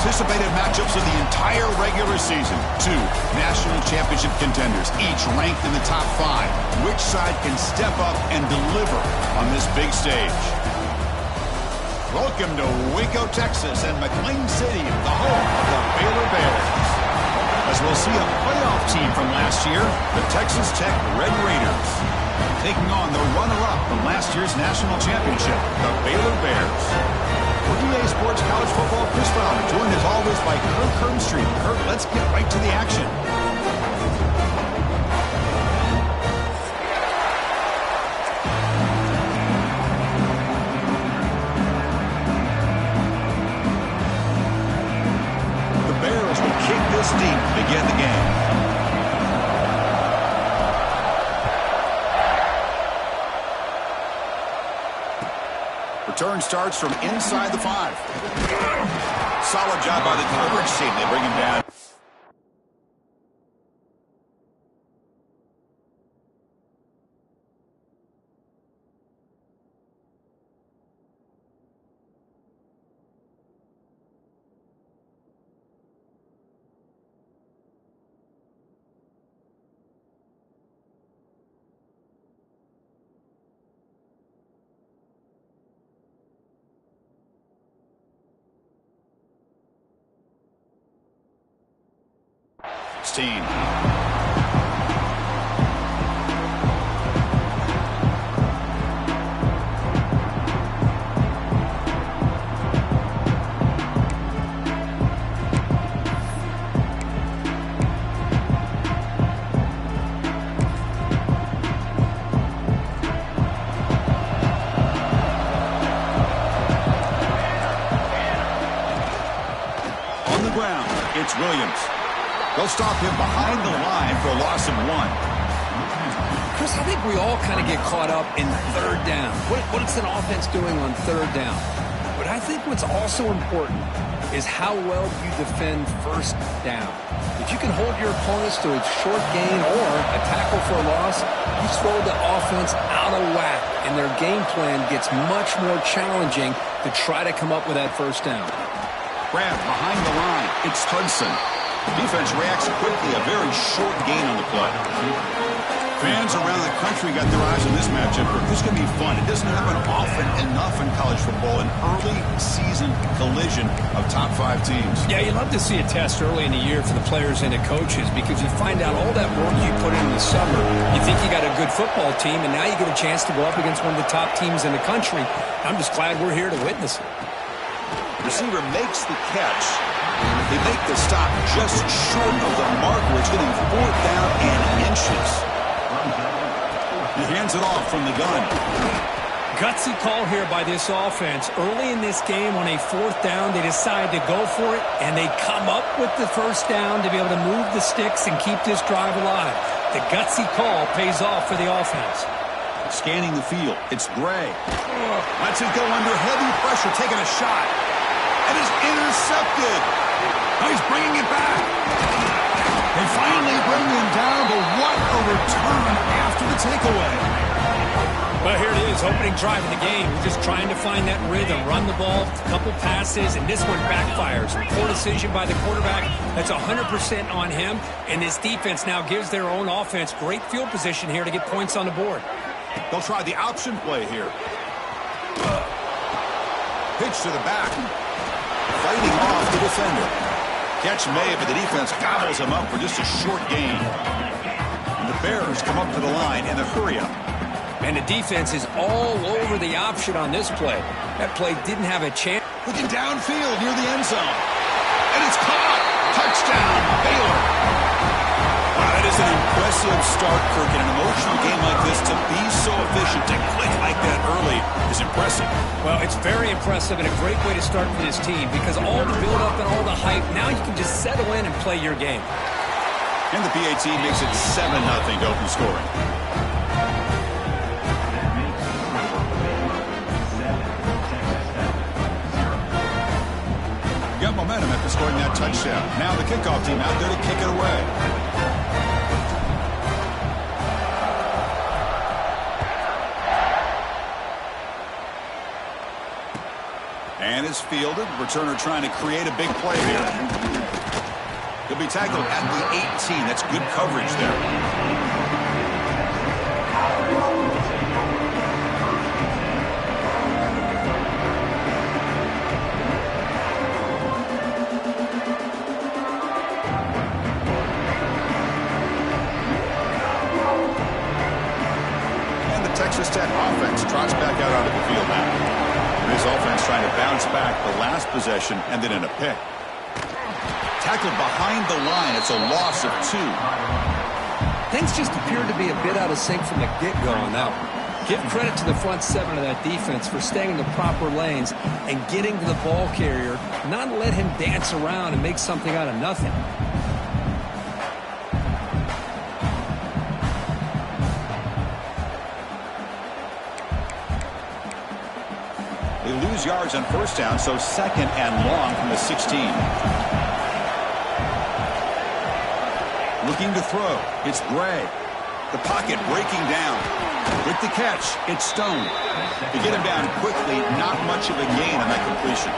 anticipated matchups of the entire regular season. Two national championship contenders, each ranked in the top 5. Which side can step up and deliver on this big stage? Welcome to Waco, Texas, and McLean City, the home of the Baylor Bears. As we'll see a playoff team from last year, the Texas Tech Red Raiders, taking on the runner-up from last year's national championship, the Baylor Bears. For EA Sports College Football, Chris Fowler, joined as always by Kirk Herbstreit. Kirk, let's get right to the action. The Bears will kick this deep to begin the game. Return starts from inside the 5. Solid job by the coverage team. They bring him down. Team. On the ground, it's Williams. They'll stop him behind the line for a loss of 1. Chris, I think we all kind of get caught up in third down. What's an offense doing on third down? But I think what's also important is how well you defend first down. If you can hold your opponents to a short gain or a tackle for a loss, you throw the offense out of whack, and their game plan gets much more challenging to try to come up with that first down. Grab behind the line. It's Hudson. The defense reacts quickly, a very short gain on the play. Fans around the country got their eyes on this matchup. This is going to be fun. It doesn't happen often enough in college football, an early season collision of top 5 teams. Yeah, you love to see a test early in the year for the players and the coaches because you find out all that work you put in the summer. You think you got a good football team, and now you get a chance to go up against one of the top teams in the country. I'm just glad we're here to witness it. Receiver makes the catch. They make the stop just short of the marker. It's getting 4th down and inches. He hands it off from the gun. Gutsy call here by this offense. Early in this game on a 4th down, they decide to go for it, and they come up with the first down to be able to move the sticks and keep this drive alive. The gutsy call pays off for the offense. Scanning the field, it's Gray. Lets it go under heavy pressure, taking a shot. And is intercepted. Now he's bringing it back. They finally bring him down, but what a return after the takeaway. Well, here it is, opening drive of the game. We're just trying to find that rhythm, run the ball, a couple passes, and this one backfires. Poor decision by the quarterback. That's 100% on him, and this defense now gives their own offense great field position here to get points on the board. They'll try the option play here. Pitch to the back. Fighting off the defender. Catch made, but the defense gobbles him up for just a short gain. And the Bears come up to the line in a hurry-up. And the defense is all over the option on this play. That play didn't have a chance. Looking downfield near the end zone. And it's caught. Touchdown, Baylor. Wow, that is an impressive start, Kirk. In an emotional game like this, to be so efficient, to click like that early is impressive. Well, it's very impressive and a great way to start for this team because all the build-up and all the hype, now you can just settle in and play your game. And the PAT makes it 7-0 to open scoring. Got momentum after scoring that touchdown. Now the kickoff team out there to kick it away. And And it's fielded. Returner trying to create a big play here. He'll be tackled at the 18. That's good coverage there. Texas Tech offense trots back out onto the field now. His offense trying to bounce back the last possession and then in a pick. Tackled behind the line. It's a loss of 2. Things just appeared to be a bit out of sync from the get-go on that one. Give credit to the front 7 of that defense for staying in the proper lanes and getting to the ball carrier, not let him dance around and make something out of nothing. They lose yards on first down, so 2nd and long from the 16. Looking to throw. It's Gray. The pocket breaking down. With the catch, it's Stone. To get him down quickly, not much of a gain on that completion.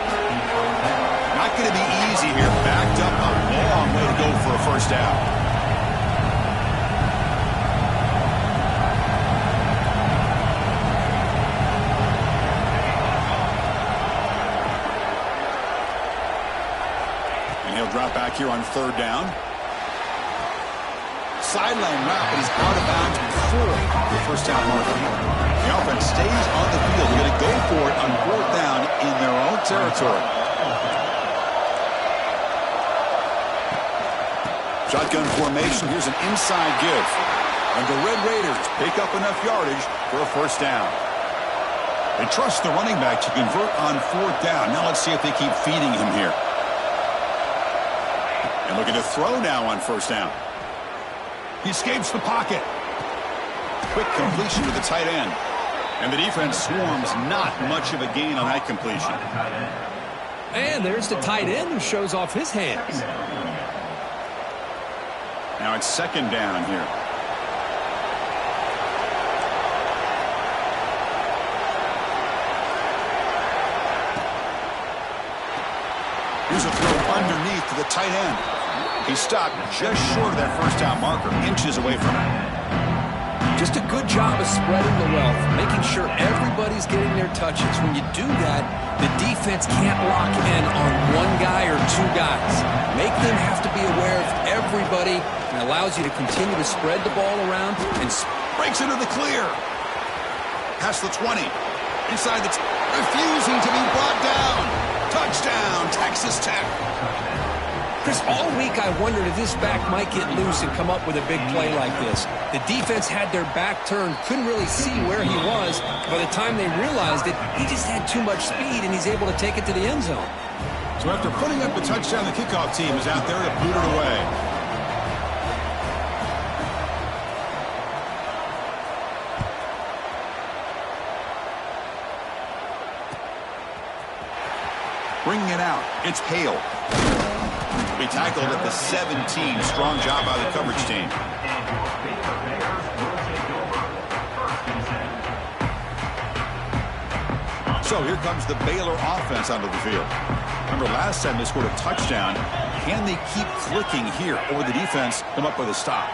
Not going to be easy here. Backed up a long way to go for a first down. Drop back here on 3rd down. Sideline route, but he's out of bounds before the first down marker. The offense stays on the field. They're going to go for it on 4th down in their own territory. Shotgun formation. Here's an inside give. And the Red Raiders pick up enough yardage for a first down. They trust the running back to convert on 4th down. Now let's see if they keep feeding him here. And looking to throw now on first down. He escapes the pocket. Quick completion to the tight end. And the defense swarms, not much of a gain on that completion. And there's the tight end who shows off his hands. Now it's 2nd down here. Here's a throw underneath to the tight end. He stopped just short of that first down marker, inches away from it. Just a good job of spreading the wealth, making sure everybody's getting their touches. When you do that, the defense can't lock in on one guy or 2 guys. Make them have to be aware of everybody and allows you to continue to spread the ball around and breaks into the clear. Past the 20. Inside the refusing to be brought down. Touchdown, Texas Tech. Chris, all week I wondered if this back might get loose and come up with a big play like this. The defense had their back turned, couldn't really see where he was. By the time they realized it, he just had too much speed, and he's able to take it to the end zone. So after putting up a touchdown, the kickoff team is out there to boot it away. Bringing it out, it's Hale. Be tackled at the 17. Strong job by the coverage team. So here comes the Baylor offense onto the field. Remember last time they scored a touchdown. Can they keep clicking here, or will the defense come up with a stop?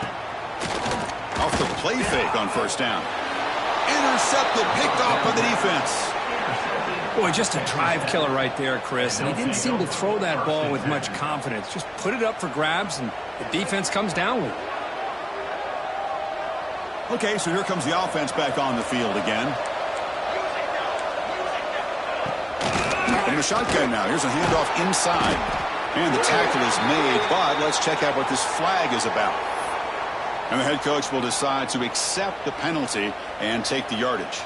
Off the play fake on first down. Intercepted, picked off by the defense. Boy, just a drive killer right there, Chris. And he didn't seem to throw that ball with much confidence. Just put it up for grabs, and the defense comes down with it. Okay, so here comes the offense back on the field again. From the shotgun now, here's a handoff inside. And the tackle is made, but let's check out what this flag is about. And the head coach will decide to accept the penalty and take the yardage.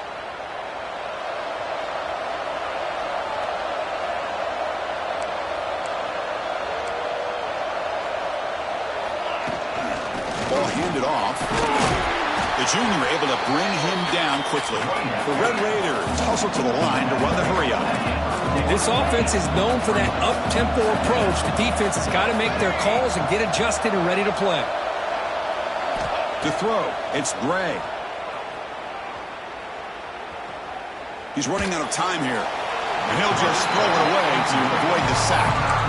Ball handed off. The junior able to bring him down quickly. The Red Raiders hustle to the line to run the hurry up. This offense is known for that up-tempo approach. The defense has got to make their calls and get adjusted and ready to play. To throw, it's Gray. He's running out of time here. And he'll just throw it away to avoid the sack.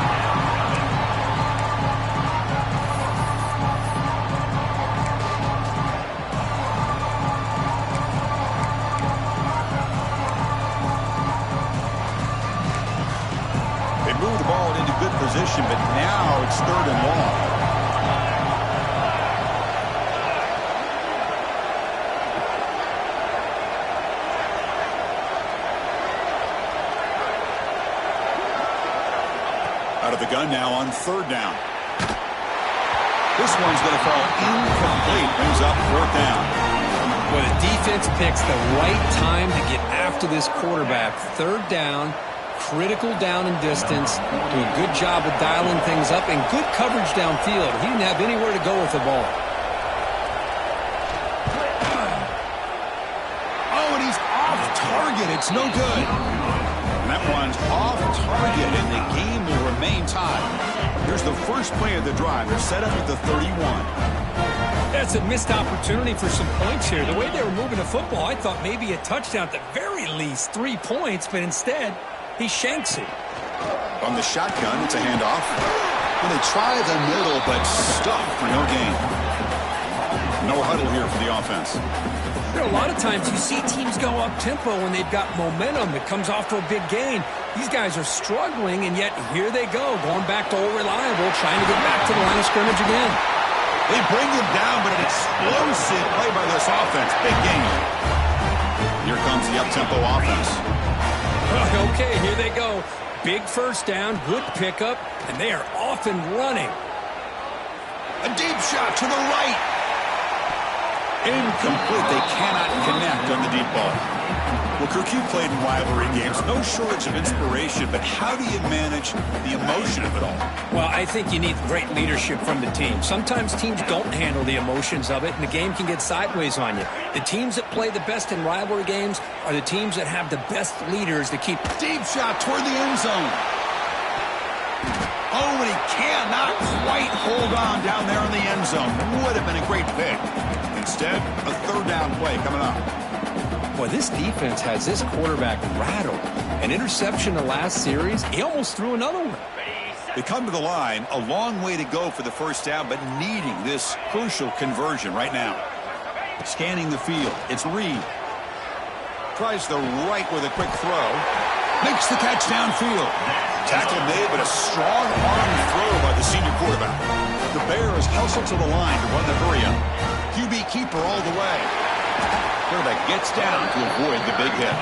Move the ball into good position, but now it's 3rd and long. Out of the gun now on 3rd down. This one's going to fall incomplete. Brings up 4th down. Well, the defense picks the right time to get after this quarterback. 3rd down. Critical down and distance, do a good job of dialing things up, and good coverage downfield. He didn't have anywhere to go with the ball. Oh, and he's off target. It's no good. And that one's off target, and the game will remain tied. Here's the first play of the drive. They're set up at the 31. That's a missed opportunity for some points here. The way they were moving the football, I thought maybe a touchdown, at the very least 3 points, but instead, he shanks it. On the shotgun, it's a handoff. Well, they try the middle, but stuffed for no gain. No huddle here for the offense. You know, a lot of times you see teams go up-tempo when they've got momentum. It comes off to a big gain. These guys are struggling, and yet here they go, going back to old reliable, trying to get back to the line of scrimmage again. They bring him down, but an explosive play by this offense. Big gain. Here comes the up-tempo offense. Okay, here they go. Big first down, good pickup, and they are off and running. A deep shot to the right. Incomplete. They cannot connect on the deep ball. Well, Kirk, you played in rivalry games. No shortage of inspiration, but how do you manage the emotion of it all? Well, I think you need great leadership from the team. Sometimes teams don't handle the emotions of it, and the game can get sideways on you. The teams that play the best in rivalry games are the teams that have the best leaders to keep... Deep shot toward the end zone. Oh, and he cannot quite hold on down there in the end zone. Would have been a great pick. Instead, a 3rd down play coming up. Boy, this defense has this quarterback rattled. An interception the last series, he almost threw another one. They come to the line, a long way to go for the first down, but needing this crucial conversion right now. Scanning the field, it's Reed. Tries the right with a quick throw. Makes the catch downfield. Tackle made, but a strong arm throw by the senior quarterback. The Bears hustle to the line to run the hurry-up. QB keeper all the way. Quarterback gets down to avoid the big hit.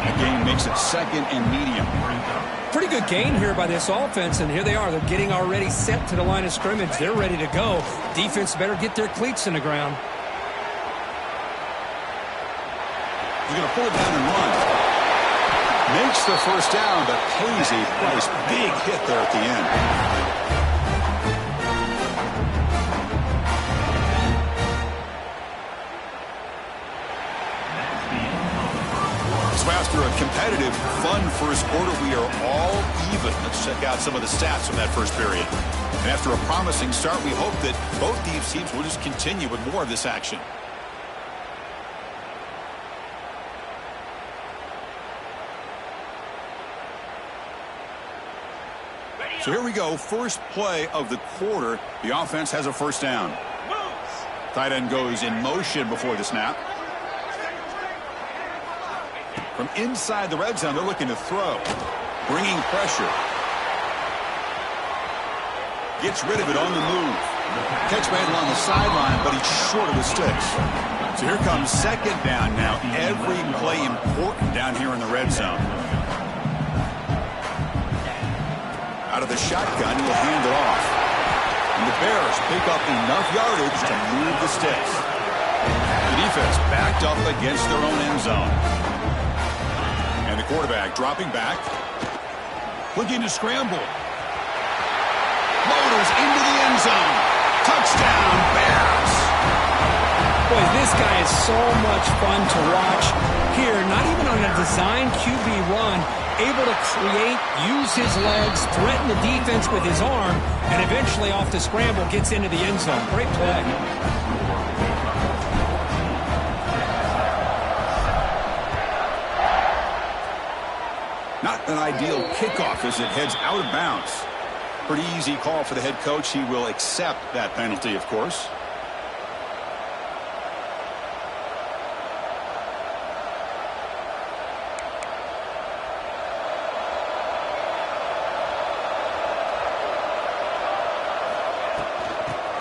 The game makes it 2nd and medium. Pretty good gain here by this offense, and here they are. They're getting already set to the line of scrimmage. They're ready to go. Defense better get their cleats in the ground. He's going to pull it down and run. Makes the first down, but pays a price. Big hit there at the end. So after a competitive, fun first quarter, we are all even. Let's check out some of the stats from that first period. And after a promising start, we hope that both these teams will just continue with more of this action. So here we go, first play of the quarter. The offense has a first down. Tight end goes in motion before the snap. From inside the red zone, they're looking to throw. Bringing pressure. Gets rid of it on the move. Catch made along the sideline, but he's short of the sticks. So here comes 2nd down now. Every play important down here in the red zone. Out of the shotgun, he'll hand it off. And the Bears pick up enough yardage to move the sticks. The defense backed up against their own end zone. And the quarterback dropping back. Looking to scramble. Motors into the end zone. Touchdown, Bears. Boy, this guy is so much fun to watch here. Not even on a designed QB run. Able to create, use his legs, threaten the defense with his arm, and eventually off the scramble gets into the end zone. Great play. Not an ideal kickoff as it heads out of bounds. Pretty easy call for the head coach. He will accept that penalty, of course.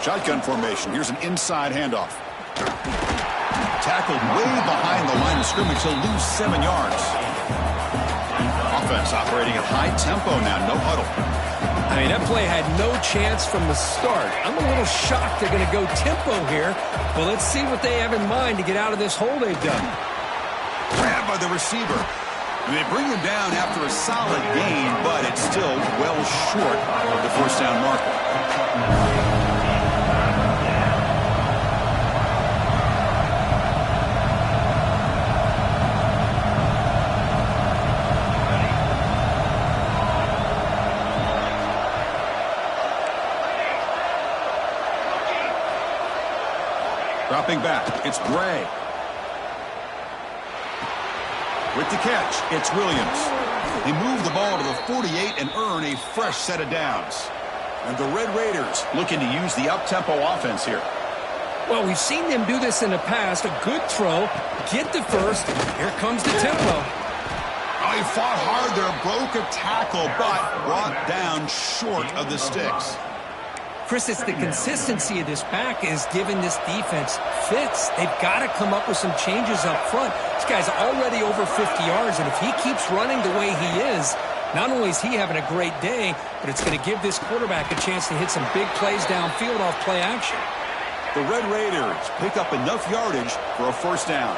Shotgun formation. Here's an inside handoff. Tackled way behind the line of scrimmage. He'll lose 7 yards. Offense operating at high tempo now. No huddle. I mean, that play had no chance from the start. I'm a little shocked they're going to go tempo here. But let's see what they have in mind to get out of this hole they've done. Grabbed by the receiver. And they bring him down after a solid gain, but it's still well short of the first down marker. Dropping back, it's Gray. With the catch, it's Williams. They move the ball to the 48 and earn a fresh set of downs. And the Red Raiders looking to use the up-tempo offense here. Well, we've seen them do this in the past. A good throw, get the first. Here comes the tempo. Oh, he fought hard there, broke a tackle, but brought down short of the sticks. Chris, it's the consistency of this back is giving this defense fits. They've got to come up with some changes up front. This guy's already over 50 yards, and if he keeps running the way he is, not only is he having a great day, but it's going to give this quarterback a chance to hit some big plays downfield off play action. The Red Raiders pick up enough yardage for a first down.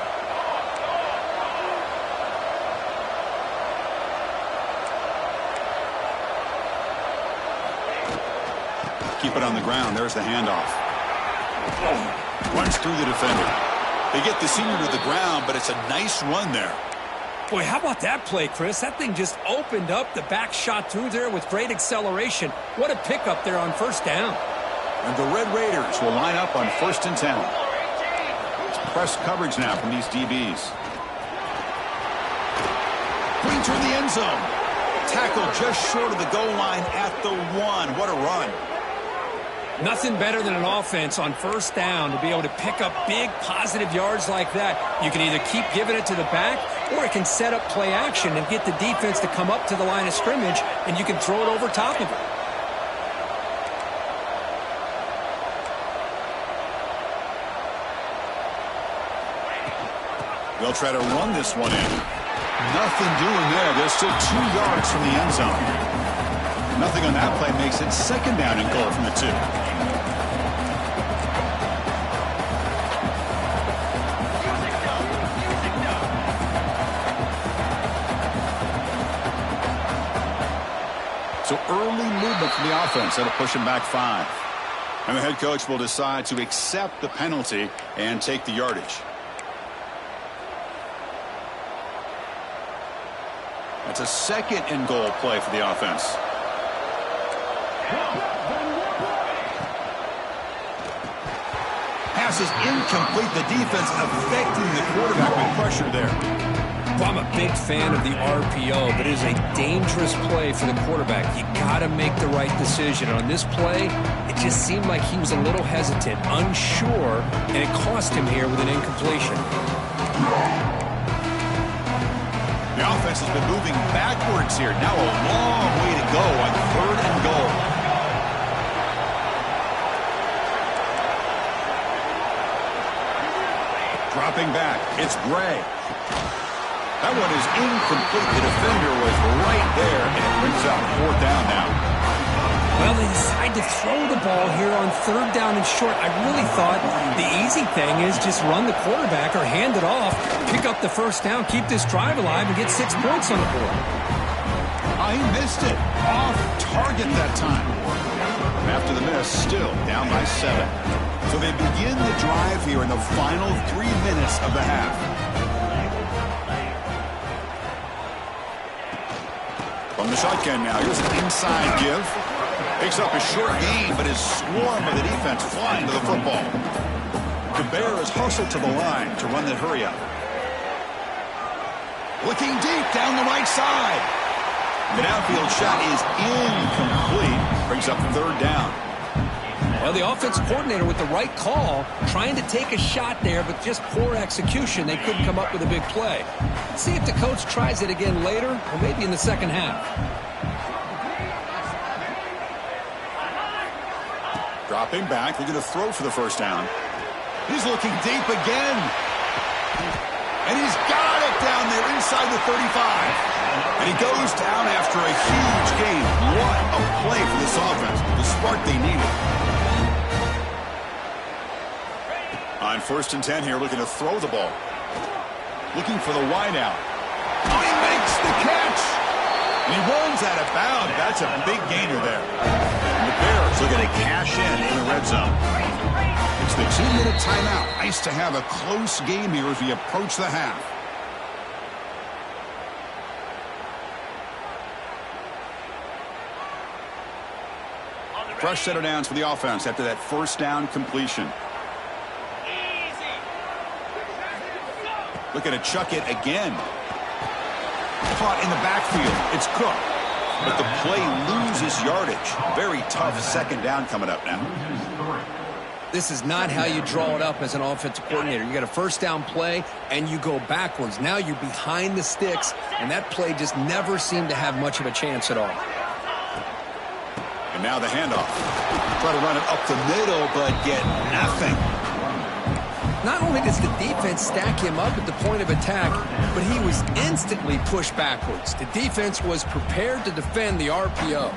Keep it on the ground. There's the handoff. Runs through the defender. They get the senior to the ground, but it's a nice run there. Boy, how about that play, Chris? That thing just opened up. The back shot through there with great acceleration. What a pickup there on first down. And the Red Raiders will line up on 1st and 10. It's press coverage now from these DBs. Clean toward the end zone. Tackle just short of the goal line at the 1. What a run. Nothing better than an offense on first down to be able to pick up big positive yards like that. You can either keep giving it to the back, or it can set up play action and get the defense to come up to the line of scrimmage, and you can throw it over top of it. They'll try to run this one in. Nothing doing there. They're still 2 yards from the end zone. Nothing on that play makes it 2nd down and goal from the 2. So early movement from the offense that'll push him back 5. And the head coach will decide to accept the penalty and take the yardage. That's a 2nd and goal play for the offense. Pass is incomplete. The defense affecting the quarterback with pressure there. Well, I'm a big fan of the RPO, but it is a dangerous play for the quarterback. You got to make the right decision. On this play, it just seemed like he was a little hesitant, unsure, and it cost him here with an incompletion. The offense has been moving backwards here. Now a long way to go on 3rd and goal. Dropping back, it's Gray. That one is incomplete. The defender was right there, and it brings out 4th down now. Well, they decide to throw the ball here on 3rd down and short. I really thought the easy thing is just run the quarterback or hand it off, pick up the first down, keep this drive alive, and get 6 points on the board. He missed it. Off target that time. And after the miss, still down by 7. So they begin the drive here in the final 3 minutes of the half. From the shotgun now, here's an inside give. Picks up a short gain, but his swarm of the defense flying to the football. The Bears hustle to the line to run that hurry up. Looking deep down the right side. The downfield shot is incomplete. Brings up third down. Well, the offensive coordinator with the right call, trying to take a shot there, but just poor execution. They couldn't come up with a big play. Let's see if the coach tries it again later, or maybe in the second half. Dropping back, looking to throw for the first down. He's looking deep again. And he's got it down there inside the 35. And he goes down after a huge gain. What a play for this offense. The spark they needed. On 1st and 10 here, looking to throw the ball. Looking for the wideout. Oh, he makes the catch. And he runs out of bounds. That's a big gainer there. And the Bears looking to cash in the red zone. It's the 2-minute timeout. Nice to have a close game here as we approach the half. Fresh set of downs for the offense after that first down completion. Looking to chuck it again. Caught in the backfield. It's Cook. But the play loses yardage. Very tough second down coming up now. This is not how you draw it up as an offensive coordinator. You got a first down play, and you go backwards. Now you're behind the sticks, and that play just never seemed to have much of a chance at all. And now the handoff. Try to run it up the middle, but get nothing. Not only does the defense stack him up at the point of attack, but he was instantly pushed backwards. The defense was prepared to defend the RPO.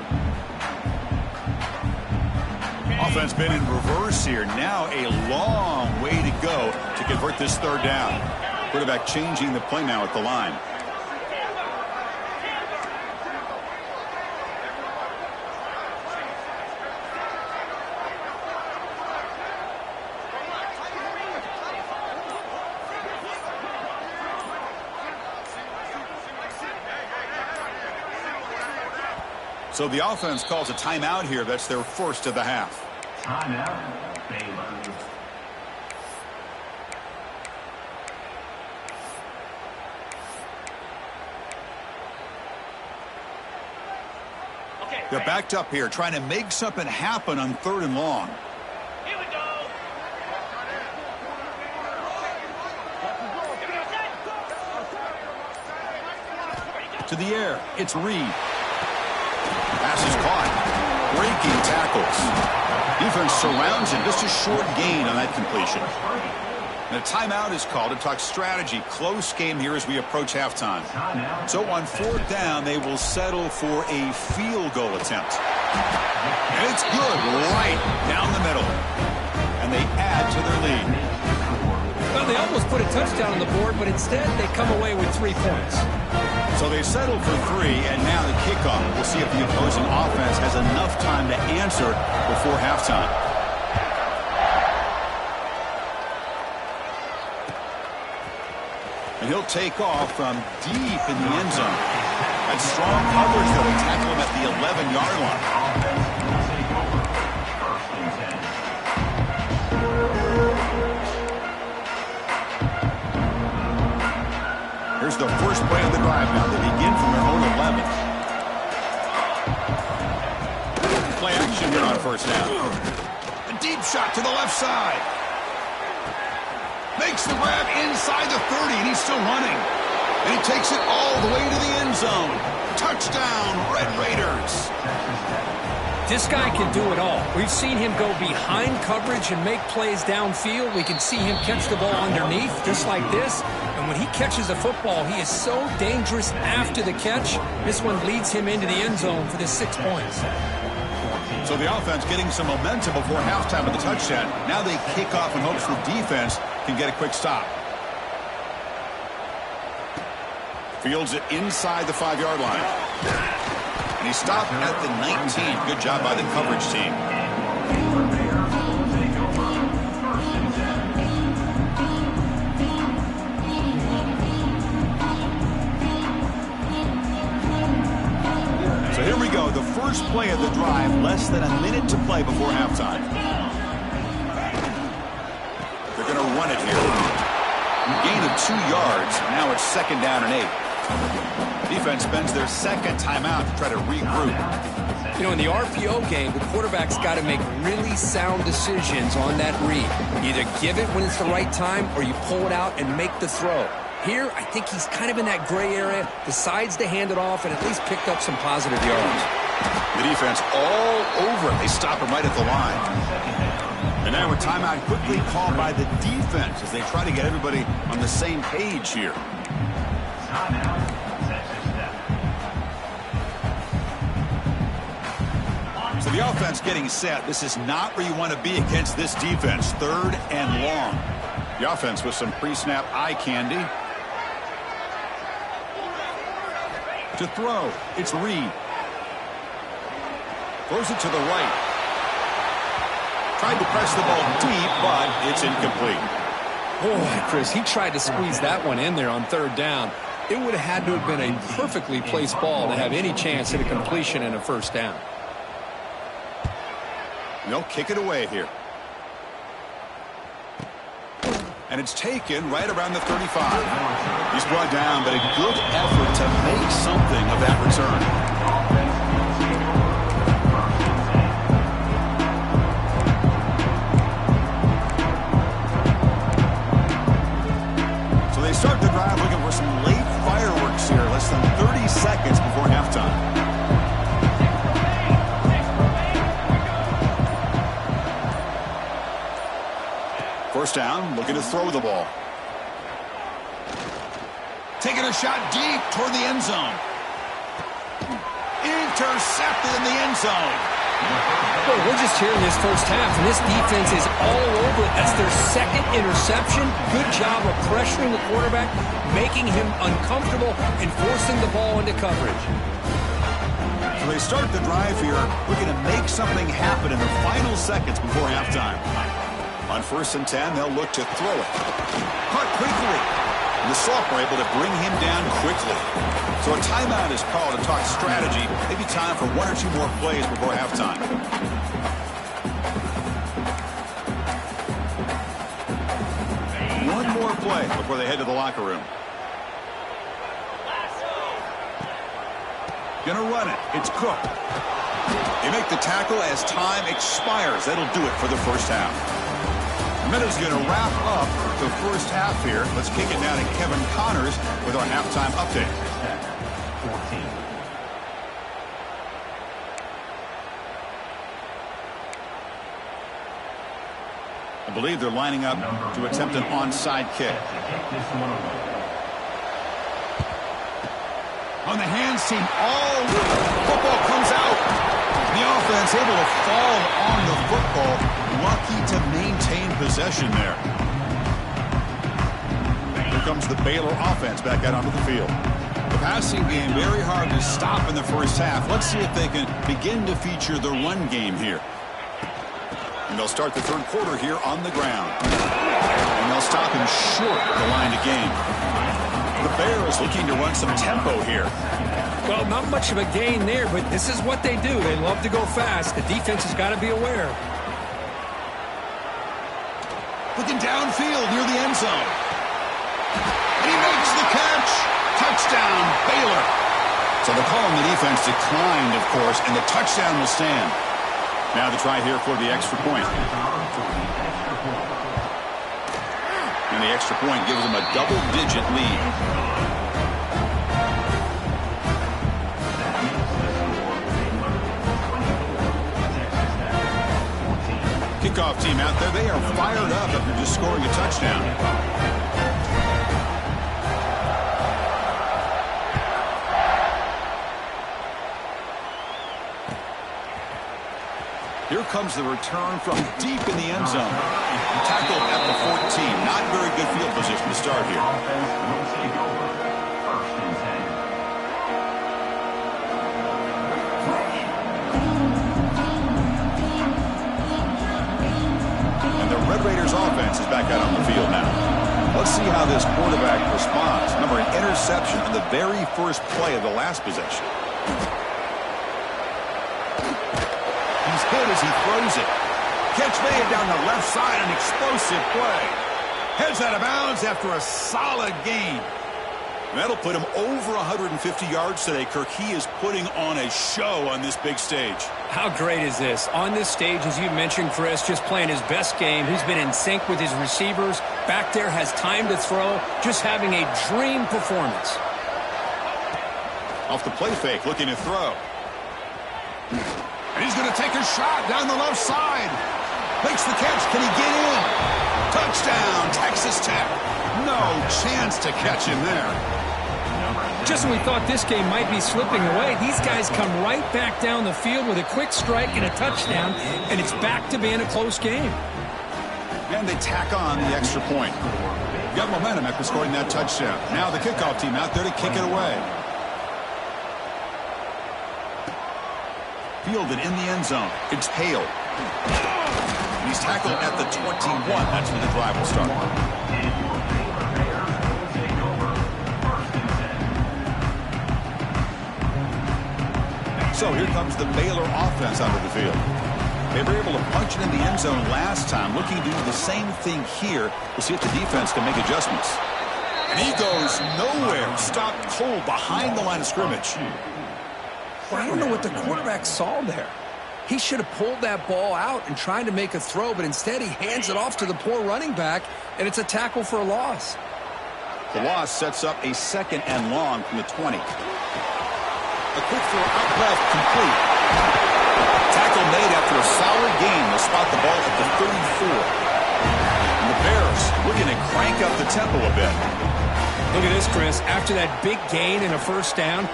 Offense been in reverse here. Now a long way to go to convert this third down. Quarterback changing the play now at the line. So the offense calls a timeout here. That's their first of the half. Timeout, Baylor. They're backed up here, trying to make something happen on 3rd and long. Here we go. To the air, it's Reed. Pass is caught. Breaking tackles. Defense surrounds him. Just a short gain on that completion. And a timeout is called to talk strategy. Close game here as we approach halftime. So on 4th down, they will settle for a field goal attempt. And it's good right down the middle. And they add to their lead. Well, they almost put a touchdown on the board, but instead they come away with 3 points. So they settled for 3, and now the kickoff. We'll see if the opposing offense has enough time to answer before halftime. And he'll take off from deep in the end zone. That strong coverage that will tackle him at the 11-yard line. Here's the first play of the drive now. They begin from their own 11. Play action here on 1st down. A deep shot to the left side. Makes the grab inside the 30, and he's still running. And he takes it all the way to the end zone. Touchdown, Red Raiders. This guy can do it all. We've seen him go behind coverage and make plays downfield. We can see him catch the ball underneath, just like this. And when he catches a football, he is so dangerous after the catch. This one leads him into the end zone for the 6 points. So the offense getting some momentum before halftime of the touchdown. Now they kick off in hopes the defense can get a quick stop. Fields it inside the 5-yard line. And he stopped at the 19. Good job by the coverage team. So here we go. The first play of the drive. Less than a minute to play before halftime. They're going to run it here. Gain of 2 yards. Now it's 2nd down and 8. Defense spends their second timeout to try to regroup. You know, in the RPO game, the quarterback's got to make really sound decisions on that read. Either give it when it's the right time or you pull it out and make the throw. Here, I think he's kind of in that gray area, decides to hand it off and at least picked up some positive yards. The defense all over it. They stop him right at the line. And now a timeout quickly called by the defense as they try to get everybody on the same page here. So the offense getting set. This is not where you want to be against this defense. 3rd and long. The offense with some pre-snap eye candy. To throw, it's Reed. Throws it to the right. Tried to press the ball deep, but it's incomplete. Boy, Chris, he tried to squeeze that one in there on 3rd down. It would have had to have been a perfectly placed ball to have any chance at a completion and a 1st down. They'll kick it away here. And it's taken right around the 35. He's brought down, but a good effort to make something of that return. So they start the drive looking for some late fireworks here. Less than 30 seconds before halftime. First down, looking to throw the ball. Taking a shot deep toward the end zone. Intercepted in the end zone. Well, we're just here in this first half, and this defense is all over it. That's their 2nd interception. Good job of pressuring the quarterback, making him uncomfortable, and forcing the ball into coverage. So they start the drive here, looking to make something happen in the final seconds before halftime. On 1st and 10, they'll look to throw it. Caught quickly. And the Sophomore able to bring him down quickly. So a timeout is called to talk strategy. Maybe time for 1 or 2 more plays before halftime. One more play before they head to the locker room. Gonna run it. It's Cook. They make the tackle as time expires. That'll do it for the first half. Minute's going to wrap up the first half here. Let's kick it now to Kevin Connors with our halftime update. I believe they're lining up to attempt an onside kick. On the hands team, football comes out. The offense able to fall on the football, lucky to maintain possession there. Here comes the Baylor offense back out onto the field. The passing game very hard to stop in the first half. Let's see if they can begin to feature the run game here. And they'll start the 3rd quarter here on the ground. And they'll stop him short of the line to gain. The Bears looking to run some tempo here. Well, not much of a gain there, but this is what they do. They love to go fast. The defense has got to be aware. Looking downfield near the end zone. And he makes the catch. Touchdown, Baylor. So the call on the defense declined, of course, and the touchdown will stand. Now the try here for the extra point. And the extra point gives them a double-digit lead. Kickoff team out there, they are fired up after just scoring a touchdown. Here comes the return from deep in the end zone. Tackled at the 14. Not very good field position to start here. Red Raiders offense is back out on the field now. Let's see how this quarterback responds. Remember, an interception on the very first play of the last possession. He's hit as he throws it. Catch made down the left side, an explosive play. Heads out of bounds after a solid gain. That'll put him over 150 yards today, Kirk. He is putting on a show on this big stage. How great is this? On this stage, as you mentioned, Chris, just playing his best game. He's been in sync with his receivers. Back there, has time to throw. Just having a dream performance. Off the play fake, looking to throw. And he's going to take a shot down the left side. Makes the catch. Can he get in? Touchdown, Texas Tech. No chance to catch him there. Just when we thought this game might be slipping away, these guys come right back down the field with a quick strike and a touchdown, and it's back to being a close game. And they tack on the extra point. Got momentum after scoring that touchdown. Now the kickoff team out there to kick it away. Fielded in the end zone. It's Hale. He's tackled at the 21. That's where the drive will start. So here comes the Baylor offense onto the field. They were able to punch it in the end zone last time. Looking to do the same thing here. We'll see if the defense can make adjustments. And he goes nowhere. Stopped cold behind the line of scrimmage. Well, I don't know what the quarterback saw there. He should have pulled that ball out and tried to make a throw, but instead he hands it off to the poor running back, and it's a tackle for a loss. The loss sets up a second and long from the 20. A quick throw out left, complete. Tackle made after a solid gain. They'll spot the ball at the 34. And the Bears looking to crank up the tempo a bit. Look at this, Chris. After that big gain and a first down.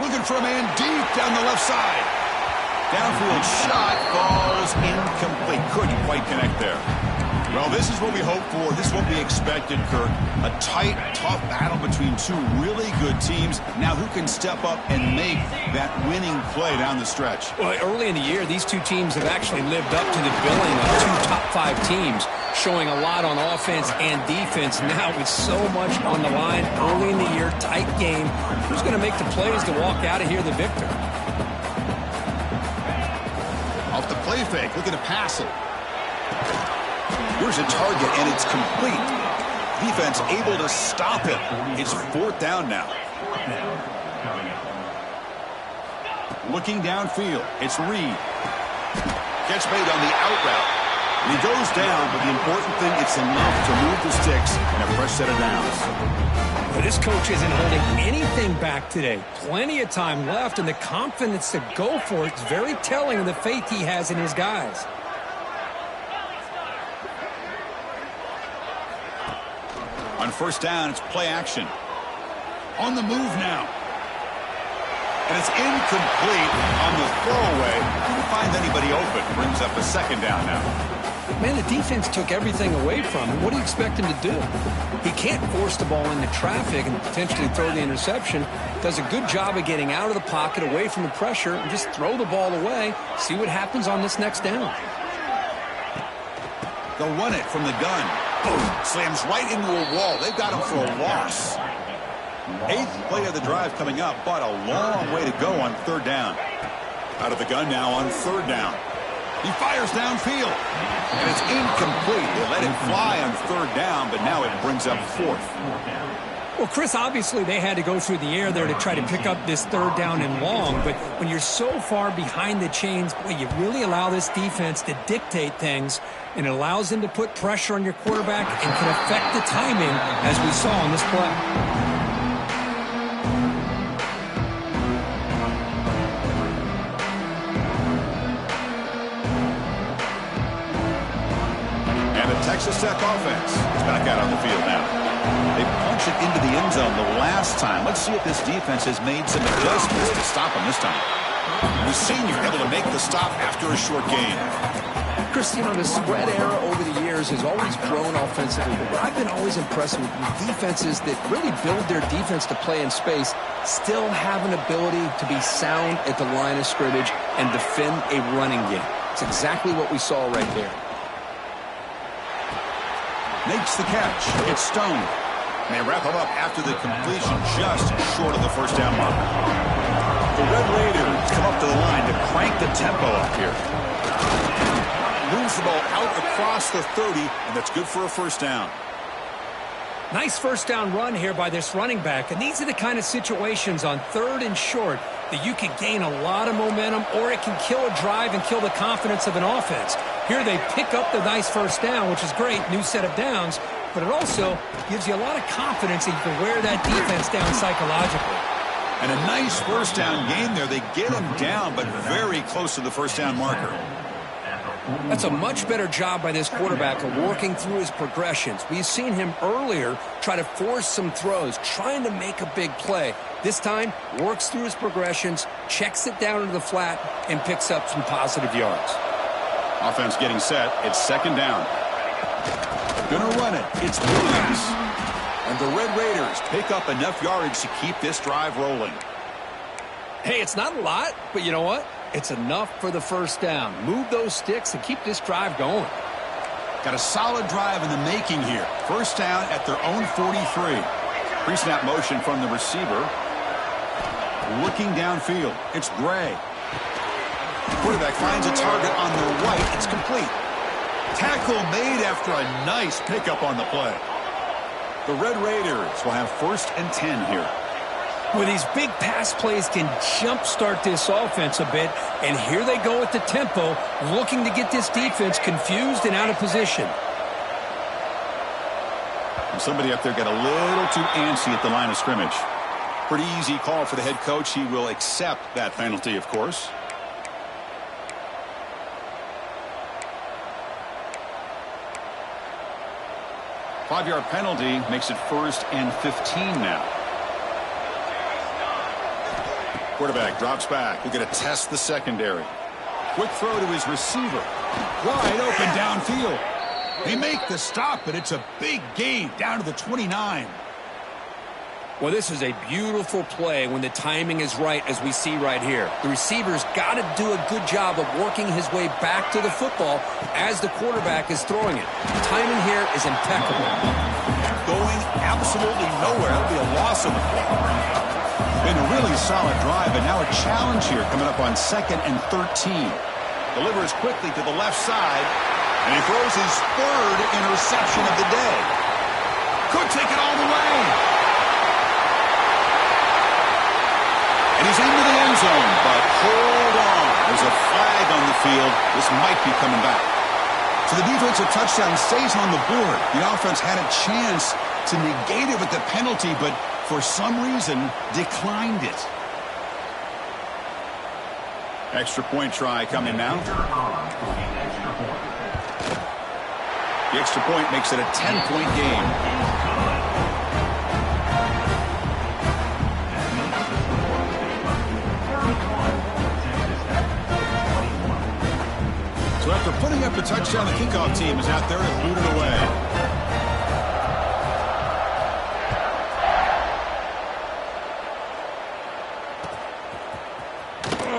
Looking for a man deep down the left side. Downfield shot falls incomplete. Couldn't quite connect there. Well, this is what we hope for. This is what we expected, Kirk. A tight, tough battle between two really good teams. Now, who can step up and make that winning play down the stretch? Well, early in the year, these two teams have actually lived up to the billing of two top-5 teams, showing a lot on offense and defense. Now, with so much on the line early in the year, tight game, who's going to make the plays to walk out of here the victor? Off the play fake, looking to pass it. Here's a target, and it's complete. Defense able to stop it. It's fourth down now. Looking downfield, it's Reed. Catch made on the out route. And he goes down, but the important thing, it's enough to move the sticks and a fresh set of downs. But this coach isn't holding anything back today. Plenty of time left, and the confidence to go for it is very telling of the faith he has in his guys. On first down, it's play action. On the move now. And it's incomplete on the throwaway. Couldn't find anybody open. Brings up a second down now. Man, the defense took everything away from him. What do you expect him to do? He can't force the ball into traffic and potentially throw the interception. Does a good job of getting out of the pocket, away from the pressure, and just throw the ball away. See what happens on this next down. They'll run it from the gun. Boom. Slams right into a wall. They've got him for a loss. Eighth play of the drive coming up, but a long way to go on third down. Out of the gun now on third down. He fires downfield, and it's incomplete. They let it fly on third down, but now it brings up fourth. Well, Chris, obviously they had to go through the air there to try to pick up this third down and long, but when you're so far behind the chains, boy, you really allow this defense to dictate things, and it allows them to put pressure on your quarterback and can affect the timing, as we saw on this play. Texas Tech offense is back out on the field now. They punched it into the end zone the last time. Let's see if this defense has made some adjustments to stop them this time. The senior able to make the stop after a short gain. Chris, you know, the spread era over the years has always grown offensively, but I've been always impressed with defenses that really build their defense to play in space, still have an ability to be sound at the line of scrimmage and defend a running game. It's exactly what we saw right there. Makes the catch. It's Stone. And they wrap him up after the completion just short of the first down mark. The Red Raiders come up to the line to crank the tempo up here. Moves the ball out across the 30, and that's good for a first down. Nice first down run here by this running back, and these are the kind of situations on 3rd and short that you can gain a lot of momentum, or it can kill a drive and kill the confidence of an offense. Here they pick up the nice first down, which is great, new set of downs, but it also gives you a lot of confidence that you can wear that defense down psychologically. And a nice first down gain there. They get him down, but very close to the first down marker. That's a much better job by this quarterback of working through his progressions. We've seen him earlier try to force some throws, trying to make a big play. This time, works through his progressions, checks it down into the flat, and picks up some positive yards. Offense getting set. It's 2nd down. Gonna run it. It's Williams. And the Red Raiders pick up enough yardage to keep this drive rolling. Hey, it's not a lot, but you know what? It's enough for the first down. Move those sticks and keep this drive going. Got a solid drive in the making here. First down at their own 43. Pre-snap motion from the receiver. Looking downfield. It's Gray. Quarterback finds a target on the right. It's complete. Tackle made after a nice pickup on the play. The Red Raiders will have 1st and 10 here. Well, these big pass plays can jumpstart this offense a bit, and here they go at the tempo, looking to get this defense confused and out of position. And somebody up there got a little too antsy at the line of scrimmage. Pretty easy call for the head coach. He will accept that penalty, of course. Five-yard penalty makes it 1st and 15 now. Quarterback drops back. He's going to test the secondary. Quick throw to his receiver. Wide open downfield. They make the stop, but it's a big gain down to the 29. Well, this is a beautiful play when the timing is right, as we see right here. The receiver's got to do a good job of working his way back to the football as the quarterback is throwing it. The timing here is impeccable. Going absolutely nowhere. That'll be a loss of the play. Been a really solid drive, and now a challenge here coming up on 2nd and 13. Delivers quickly to the left side, and he throws his 3rd interception of the day. Could take it all the way. And he's into the end zone, but hold on. There's a flag on the field. This might be coming back. So the defensive touchdown stays on the board. The offense had a chance to negate it with the penalty, but for some reason declined it. Extra point try coming now. The extra point makes it a 10-point game. So after putting up a touchdown, the kickoff team is out there to boot it away.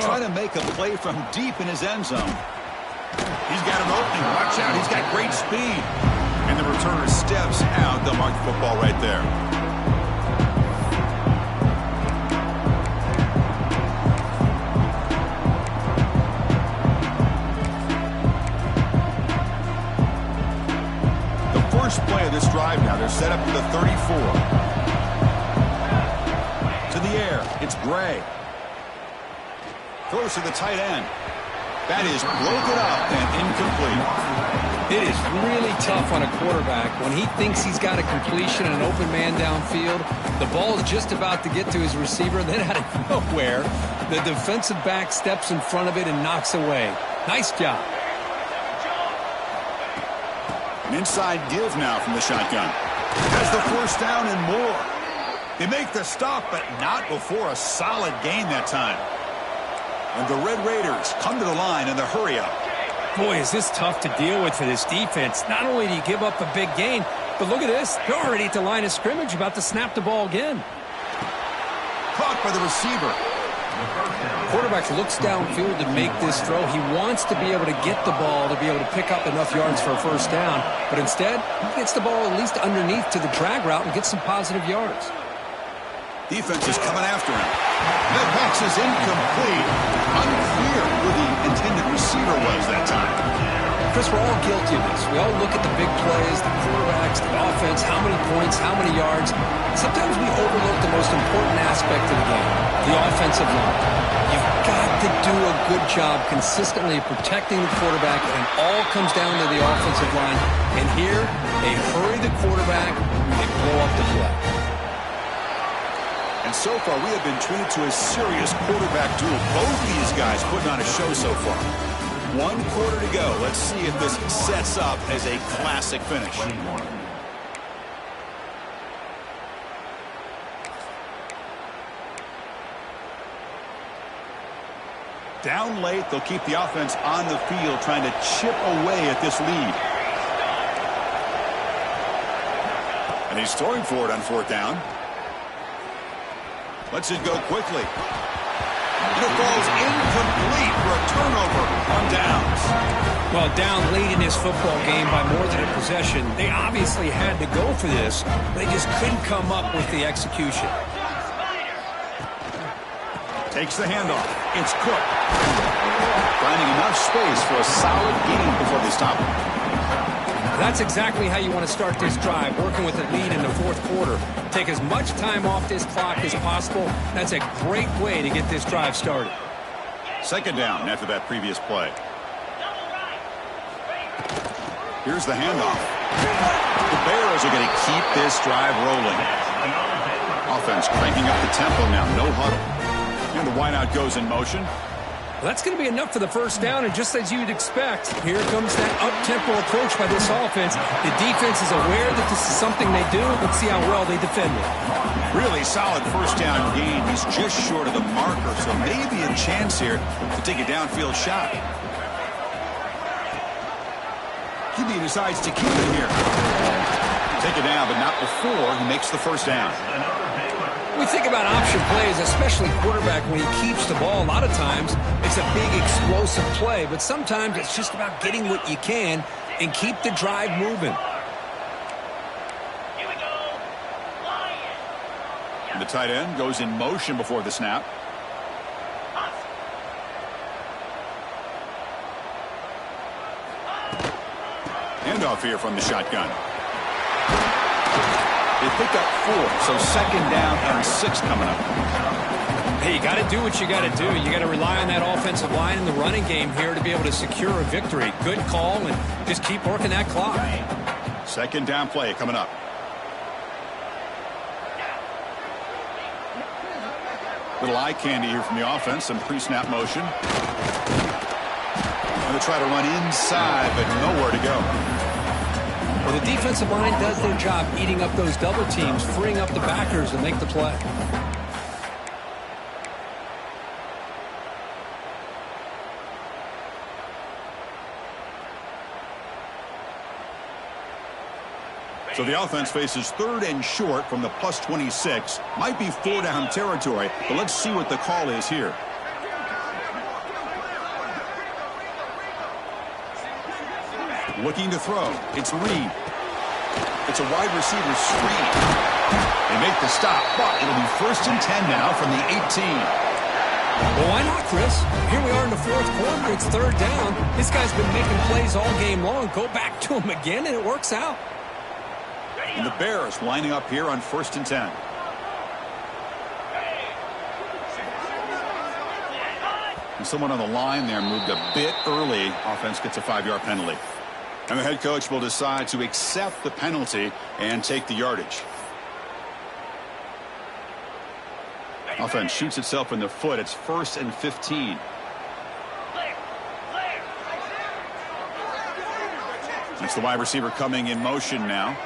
Trying to make a play from deep in his end zone. He's got an opening. Watch out. He's got great speed. And the returner steps out. They'll mark the football right there. First play of this drive now. They're set up to the 34. To the air. It's Gray. Throws to the tight end. That is broken up and incomplete. It is really tough on a quarterback when he thinks he's got a completion and an open man downfield. The ball is just about to get to his receiver. Then out of nowhere, the defensive back steps in front of it and knocks away. Nice job. An inside give now from the shotgun. Has the first down and more. They make the stop, but not before a solid gain that time. And the Red Raiders come to the line in the hurry-up. Boy, is this tough to deal with for this defense. Not only do you give up a big gain, but look at this. They're already at the line of scrimmage, about to snap the ball again. Caught by the receiver. Quarterback looks downfield to make this throw. He wants to be able to get the ball to be able to pick up enough yards for a first down. But instead, he gets the ball at least underneath to the drag route and gets some positive yards. Defense is coming after him. That pass is incomplete. Unclear who the intended receiver was that time. Chris, we're all guilty of this. We all look at the big plays, the quarterbacks, the offense, how many points, how many yards. Sometimes we overlook the most important aspect of the game, the offensive line. You've got to do a good job consistently protecting the quarterback, and it all comes down to the offensive line. And here, they hurry the quarterback, they blow up the play. And so far, we have been treated to a serious quarterback duel. Both these guys putting on a show so far. 1 quarter to go. Let's see if this sets up as a classic finish. 21. Down late, they'll keep the offense on the field trying to chip away at this lead. And he's throwing for it on 4th down. Lets it go quickly. And it falls incomplete for a turnover on downs. Well, down late in this football game by more than a possession, they obviously had to go for this. They just couldn't come up with the execution. Takes the handoff. It's Cook. Finding enough space for a solid gain before they stop him. That's exactly how you want to start this drive, working with a lead in the 4th quarter. Take as much time off this clock as possible. That's a great way to get this drive started. 2nd down after that previous play. Here's the handoff. The Bears are going to keep this drive rolling. Offense cranking up the tempo now. No huddle. And the wideout goes in motion. Well, that's going to be enough for the 1st down, and just as you'd expect, here comes that up-tempo approach by this offense. The defense is aware that this is something they do. Let's see how well they defend it. Really solid 1st down gain. He's just short of the marker, so maybe a chance here to take a downfield shot. QB decides to keep it here. Take it down, but not before he makes the 1st down. We think about option plays, especially quarterback, when he keeps the ball. A lot of times, it's a big explosive play, but sometimes it's just about getting what you can and keep the drive moving. Here we go. Lion. And the tight end goes in motion before the snap. Handoff here from the shotgun. They pick up 4, so 2nd down and 6 coming up. Hey, you got to do what you got to do. You got to rely on that offensive line in the running game here to be able to secure a victory. Good call, and just keep working that clock. 2nd down play coming up. Little eye candy here from the offense. Some pre-snap motion. Going to try to run inside, but nowhere to go. Well, the defensive line does their job eating up those double teams, freeing up the backers to make the play. So the offense faces 3rd and short from the +26. Might be 4-down territory, but let's see what the call is here. Looking to throw. It's Reed. It's a wide receiver screen. They make the stop, but it'll be 1st and 10 now from the 18. Well, why not, Chris? Here we are in the 4th quarter. It's 3rd down. This guy's been making plays all game long. Go back to him again, and it works out. And the Bears lining up here on 1st and 10. And someone on the line there moved a bit early. Offense gets a 5-yard penalty. And the head coach will decide to accept the penalty and take the yardage. Offense shoots itself in the foot. It's 1st and 15. It's the wide receiver coming in motion now.